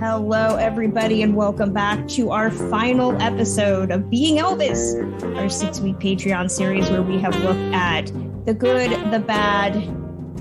Hello, everybody, and welcome back to our final episode of Being Elvis, our 6-week Patreon series where we have looked at the good, the bad,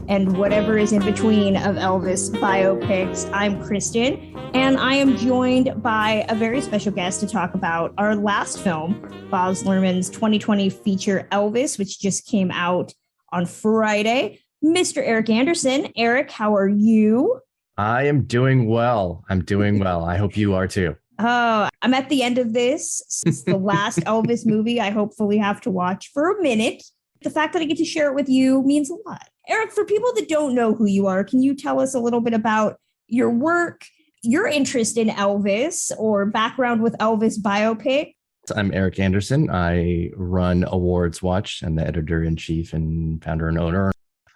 and whatever is in between of Elvis biopics. I'm Kristen, and I am joined by a very special guest to talk about our last film, Baz Luhrmann's 2020 feature Elvis, which just came out on Friday. Mr. Erik Anderson. Erik, how are you? I am doing well. I hope you are too. Oh, I'm at the end of this. It's the last Elvis movie I hopefully have to watch for a minute. The fact that I get to share it with you means a lot. Erik, for people that don't know who you are, can you tell us a little bit about your work, your interest in Elvis, or background with Elvis biopic? I'm Erik Anderson. I run Awards Watch. I'm the editor-in-chief and founder and owner.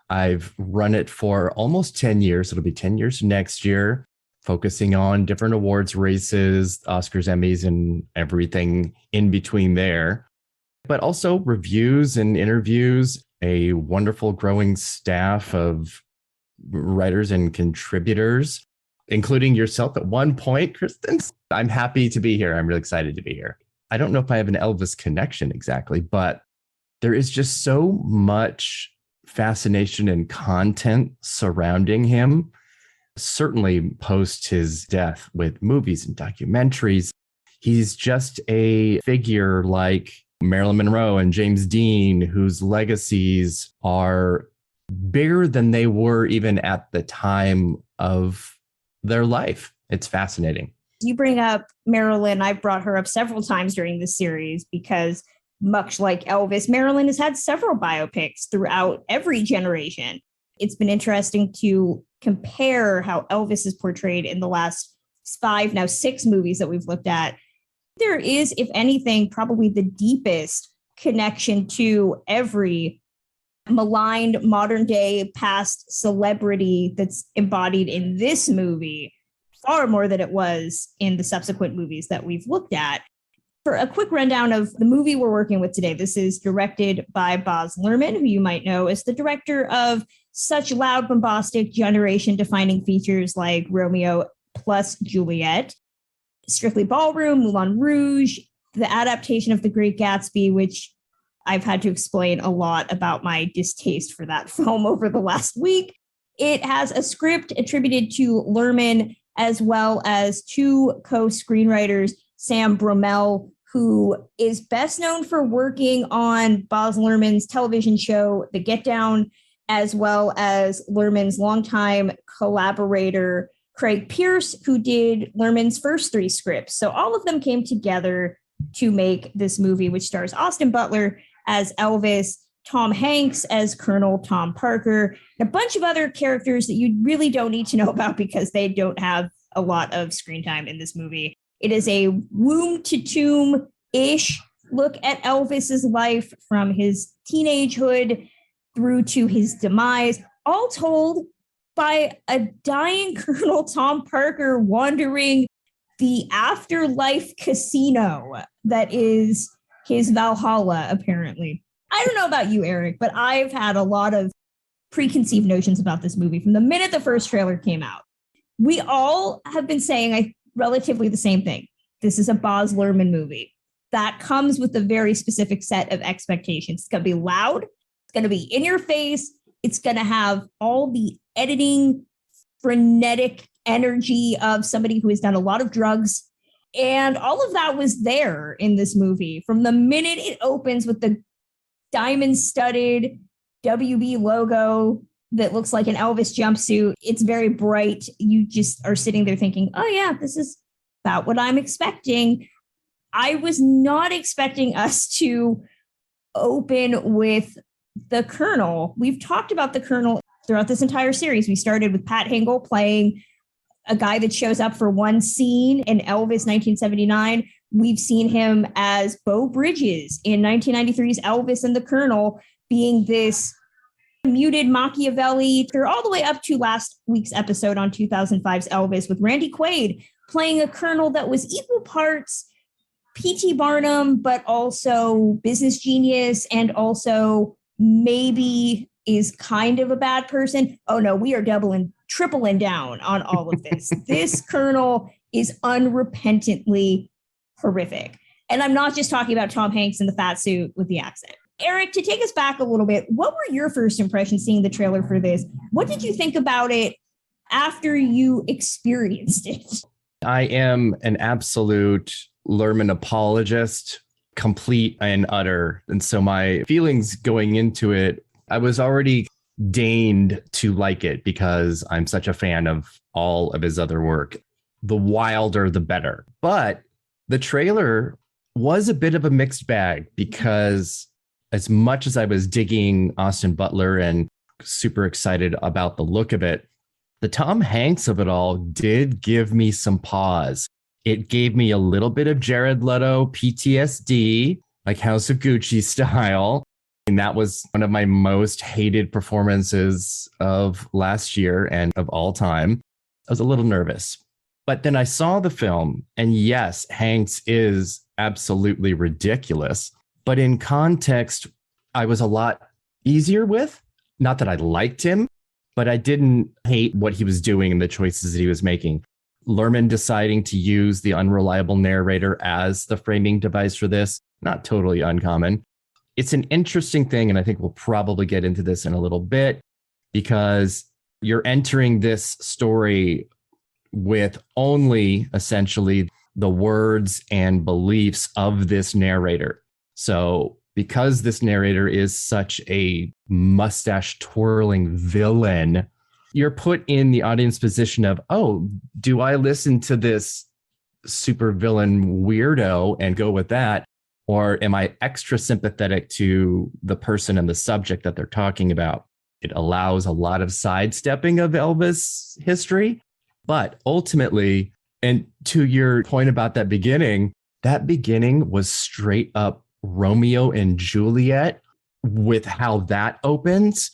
I've run it for almost 10 years. It'll be 10 years next year, focusing on different awards races, Oscars, Emmys, and everything in between there. But also reviews and interviews, a wonderful growing staff of writers and contributors, including yourself at one point, Kristen. I'm happy to be here. I'm really excited to be here. I don't know if I have an Elvis connection exactly, but there is just so much fascination and content surrounding him, certainly post his death with movies and documentaries. He's just a figure like Marilyn Monroe and James Dean, whose legacies are bigger than they were even at the time of their life. It's fascinating. You bring up Marilyn. I've brought her up several times during this series because much like Elvis, Marilyn has had several biopics throughout every generation. It's been interesting to compare how Elvis is portrayed in the last 5, now 6 movies that we've looked at. There is, if anything, probably the deepest connection to every maligned modern day past celebrity that's embodied in this movie, far more than it was in the subsequent movies that we've looked at. For a quick rundown of the movie we're working with today, this is directed by Baz Luhrmann, who you might know as the director of such loud, bombastic, generation-defining features like Romeo plus Juliet, Strictly Ballroom, Moulin Rouge, the adaptation of The Great Gatsby, which I've had to explain a lot about my distaste for that film over the last week. It has a script attributed to Luhrmann, as well as 2 co-screenwriters, Sam Bromell, who is best known for working on Baz Luhrmann's television show, The Get Down, as well as Luhrmann's longtime collaborator, Craig Pierce, who did Luhrmann's first 3 scripts. So all of them came together to make this movie, which stars Austin Butler as Elvis, Tom Hanks as Colonel Tom Parker, and a bunch of other characters that you really don't need to know about because they don't have a lot of screen time in this movie. It is a womb to tomb-ish look at Elvis's life from his teenagehood through to his demise, all told by a dying Colonel Tom Parker wandering the afterlife casino that is his Valhalla, apparently. I don't know about you, Erik, but I've had a lot of preconceived notions about this movie from the minute the first trailer came out. We all have been saying relatively the same thing. This is a Baz Luhrmann movie that comes with a very specific set of expectations. It's going to be loud. It's going to be in your face. It's going to have all the editing, frenetic energy of somebody who has done a lot of drugs. And all of that was there in this movie. From the minute it opens with the diamond-studded WB logo that looks like an Elvis jumpsuit. It's very bright. You just are sitting there thinking, oh yeah, this is about what I'm expecting. I was not expecting us to open with the Colonel. We've talked about the Colonel throughout this entire series. We started with Pat Hingle playing a guy that shows up for one scene in Elvis 1979. We've seen him as Beau Bridges in 1993's Elvis and the Colonel, being this muted Machiavelli, all the way up to last week's episode on 2005's Elvis with Randy Quaid playing a colonel that was equal parts P.T. Barnum, but also business genius and also maybe is kind of a bad person. Oh no, we are doubling, tripling down on all of this. This Colonel is unrepentantly horrific. And I'm not just talking about Tom Hanks in the fat suit with the accent. Erik, to take us back a little bit, what were your first impressions seeing the trailer for this? What did you think about it after you experienced it? I am an absolute Lerman apologist, complete and utter. And so my feelings going into it, I was already deigned to like it because I'm such a fan of all of his other work. The wilder, the better. But the trailer was a bit of a mixed bag because as much as I was digging Austin Butler and super excited about the look of it, the Tom Hanks of it all did give me some pause. It gave me a little bit of Jared Leto PTSD, like House of Gucci style. And that was one of my most hated performances of last year and of all time. I was a little nervous. But then I saw the film, and yes, Hanks is absolutely ridiculous. But in context, I was a lot easier with. Not that I liked him, but I didn't hate what he was doing and the choices that he was making. Lerman deciding to use the unreliable narrator as the framing device for this, not totally uncommon. It's an interesting thing, and I think we'll probably get into this in a little bit, because you're entering this story with only essentially the words and beliefs of this narrator. So because this narrator is such a mustache twirling villain, you're put in the audience position of, oh, do I listen to this super villain weirdo and go with that? Or am I extra sympathetic to the person and the subject that they're talking about? It allows a lot of sidestepping of Elvis history. But ultimately, and to your point about that beginning was straight up Romeo and Juliet with how that opens.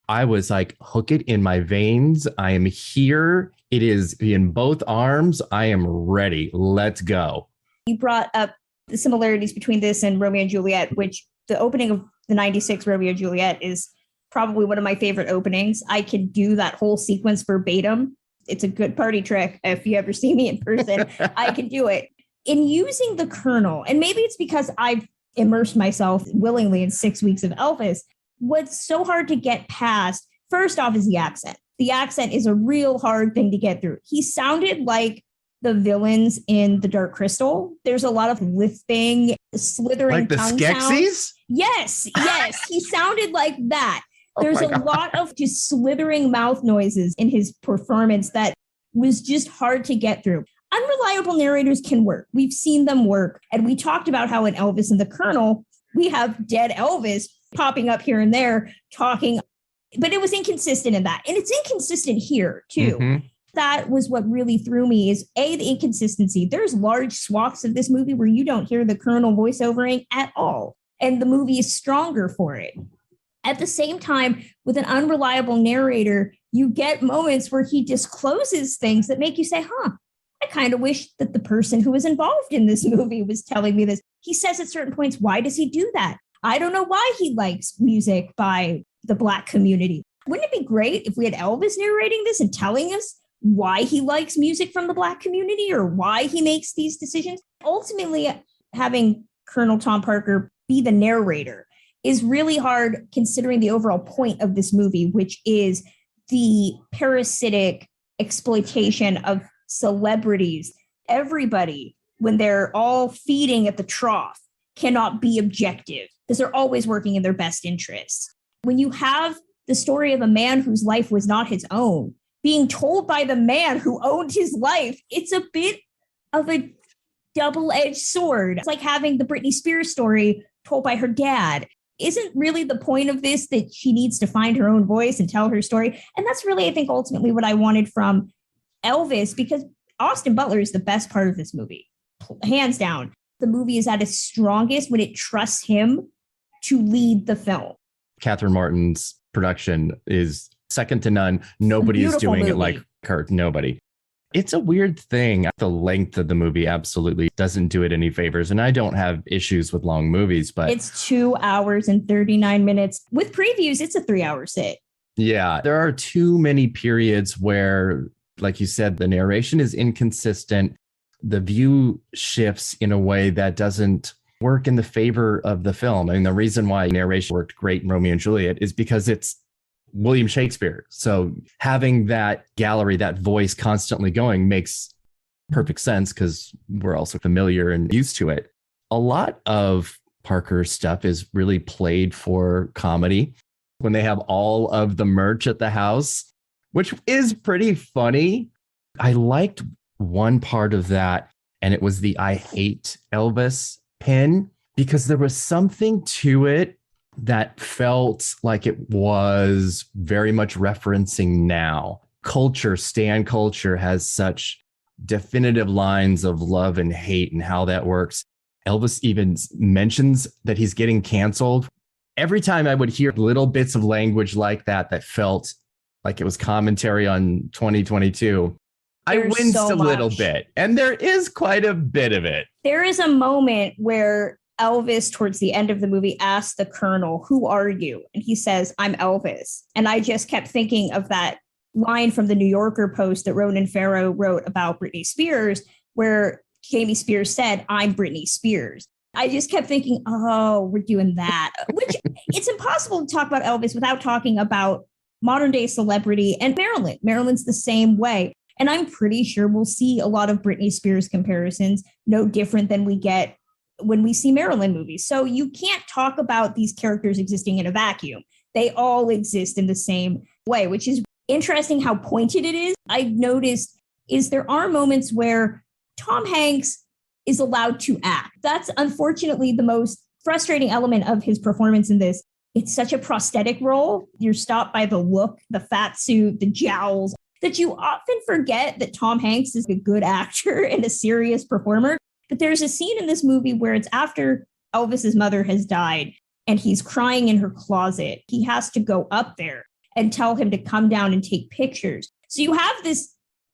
I was like, hook it in my veins. I am here. It is in both arms. I am ready. Let's go. You brought up the similarities between this and Romeo and Juliet, which the opening of the 96 Romeo and Juliet is probably one of my favorite openings. I can do that whole sequence verbatim. It's a good party trick. If you ever see me in person, I can do it. In using the Colonel, and maybe it's because I've immersed myself willingly in 6 weeks of Elvis, what's so hard to get past, first off, is the accent. The accent is a real hard thing to get through. He sounded like the villains in The Dark Crystal. There's a lot of lisping, slithering like the tongue Skeksis? sounds. Yes. He sounded like that. There's a lot of just slithering mouth noises in his performance that was just hard to get through. Unreliable narrators can work. We've seen them work. And we talked about how in Elvis and the Colonel, we have dead Elvis popping up here and there talking, but it was inconsistent in that. And it's inconsistent here too. Mm-hmm. That was what really threw me is the inconsistency. There's large swaths of this movie where you don't hear the Colonel voiceovering at all. And the movie is stronger for it. At the same time, with an unreliable narrator, you get moments where he discloses things that make you say, I kind of wish that the person who was involved in this movie was telling me this. He says at certain points, why does he do that? I don't know why he likes music by the Black community. Wouldn't it be great if we had Elvis narrating this and telling us why he likes music from the Black community or why he makes these decisions? Ultimately, having Colonel Tom Parker be the narrator is really hard considering the overall point of this movie, which is the parasitic exploitation of celebrities. Everybody, when they're all feeding at the trough, cannot be objective because they're always working in their best interests. When you have the story of a man whose life was not his own being told by the man who owned his life, it's a bit of a double-edged sword. It's like having the Britney Spears story told by her dad. Isn't really the point of this that she needs to find her own voice and tell her story? And that's really, I think, ultimately what I wanted from Elvis, because Austin Butler is the best part of this movie, hands down. The movie is at its strongest when it trusts him to lead the film. Catherine Martin's production is second to none. Nobody is doing it like her. Nobody. It's a weird thing. The length of the movie absolutely doesn't do it any favors. And I don't have issues with long movies, but it's 2 hours and 39 minutes. With previews, it's a 3-hour sit. Yeah, there are too many periods where, like you said, the narration is inconsistent. The view shifts in a way that doesn't work in the favor of the film. I mean, the reason why narration worked great in Romeo and Juliet is because it's William Shakespeare. So having that gallery, that voice constantly going makes perfect sense because we're also familiar and used to it. A lot of Parker's stuff is really played for comedy. When they have all of the merch at the house, which is pretty funny. I liked one part of that, and it was the "I hate Elvis" pin, because there was something to it that felt like it was very much referencing now. Culture, Stan culture, has such definitive lines of love and hate and how that works. Elvis even mentions that he's getting canceled. Every time I would hear little bits of language like that, that felt like it was commentary on 2022, I winced a little bit. And there is quite a bit of it. There is a moment where Elvis, towards the end of the movie, asks the Colonel, "Who are you?" And he says, "I'm Elvis." And I just kept thinking of that line from the New Yorker post that Ronan Farrow wrote about Britney Spears, where Jamie Spears said, "I'm Britney Spears." I just kept thinking, oh, we're doing that, which it's impossible to talk about Elvis without talking about modern day celebrity and Marilyn. Marilyn's the same way. And I'm pretty sure we'll see a lot of Britney Spears comparisons, no different than we get when we see Marilyn movies. So you can't talk about these characters existing in a vacuum. They all exist in the same way, which is interesting how pointed it is. I've noticed is there are moments where Tom Hanks is allowed to act. That's unfortunately the most frustrating element of his performance in this. It's such a prosthetic role. You're stopped by the look, the fat suit, the jowls, that you often forget that Tom Hanks is a good actor and a serious performer. But there's a scene in this movie where it's after Elvis's mother has died and he's crying in her closet. He has to go up there and tell him to come down and take pictures. So you have this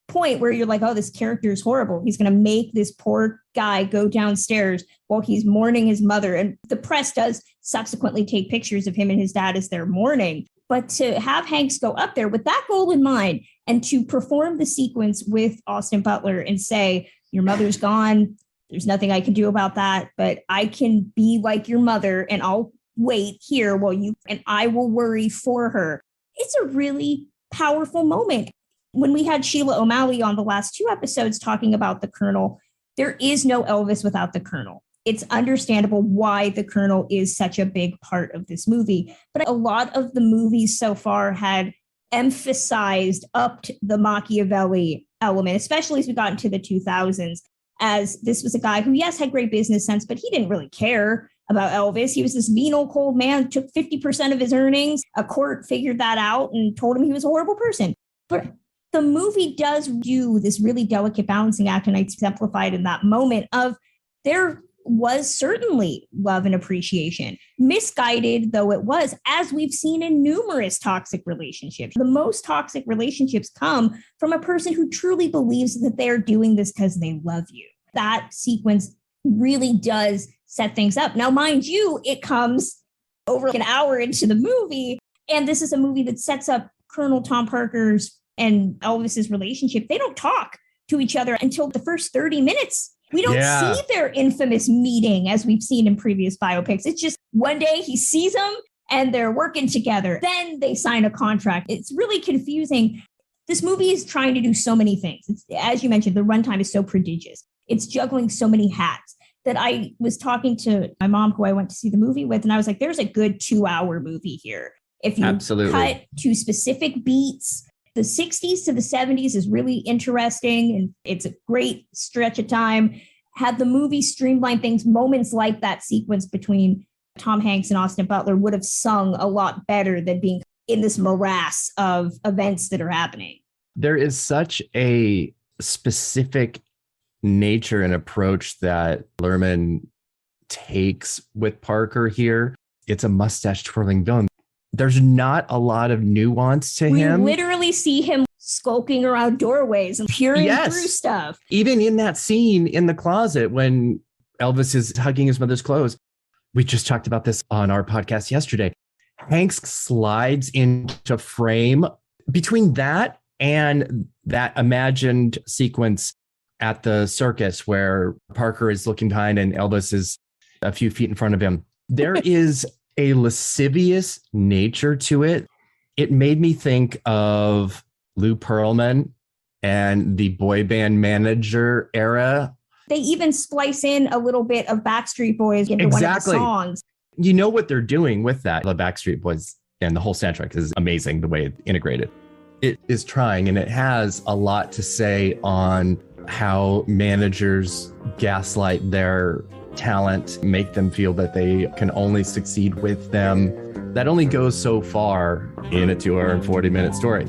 point where you're like, oh, this character is horrible. He's going to make this poor guy go downstairs while he's mourning his mother. And the press does subsequently take pictures of him and his dad as they're mourning. But to have Hanks go up there with that goal in mind and to perform the sequence with Austin Butler and say, your mother's gone. There's nothing I can do about that, but I can be like your mother and I'll wait here while you, and I will worry for her. It's a really powerful moment. When we had Sheila O'Malley on the last 2 episodes talking about the Colonel, there is no Elvis without the Colonel. It's understandable why the Colonel is such a big part of this movie. But a lot of the movies so far had emphasized, upped the Machiavelli element, especially as we got into the 2000s, as this was a guy who, yes, had great business sense, but he didn't really care about Elvis. He was this mean old cold man, took 50% of his earnings. A court figured that out and told him he was a horrible person. But the movie does do this really delicate balancing act, and I exemplified in that moment of there was certainly love and appreciation, misguided though it was, as we've seen in numerous toxic relationships. The most toxic relationships come from a person who truly believes that they're doing this because they love you. That sequence really does set things up. Now, mind you, it comes over an hour into the movie, and this is a movie that sets up Colonel Tom Parker's and Elvis's relationship. They don't talk to each other until the first 30 minutes. We don't see their infamous meeting as we've seen in previous biopics. It's just one day he sees them and they're working together. Then they sign a contract. It's really confusing. This movie is trying to do so many things. It's, as you mentioned, the runtime is so prodigious. It's juggling so many hats that I was talking to my mom, who I went to see the movie with, and I was like, there's a good 2-hour movie here. If you cut to specific beats, the 60s to the 70s is really interesting, and it's a great stretch of time. Had the movie streamlined things, moments like that sequence between Tom Hanks and Austin Butler would have sung a lot better than being in this morass of events that are happening. There is such a specific nature and approach that Lerman takes with Parker here. It's a mustache twirling villain. There's not a lot of nuance to him. We literally see him skulking around doorways and peering through stuff. Even in that scene in the closet when Elvis is hugging his mother's clothes. We just talked about this on our podcast yesterday. Hanks slides into frame. Between that and that imagined sequence at the circus where Parker is looking behind and Elvis is a few feet in front of him, there is a lascivious nature to it. It made me think of Lou Pearlman and the boy band manager era. They even splice in a little bit of Backstreet Boys into one of the songs. You know what they're doing with that. The Backstreet Boys and the whole soundtrack is amazing the way it's integrated. It is trying, and it has a lot to say on how managers gaslight their talent, make them feel that they can only succeed with them. That only goes so far in a 2 hour and 40-minute story.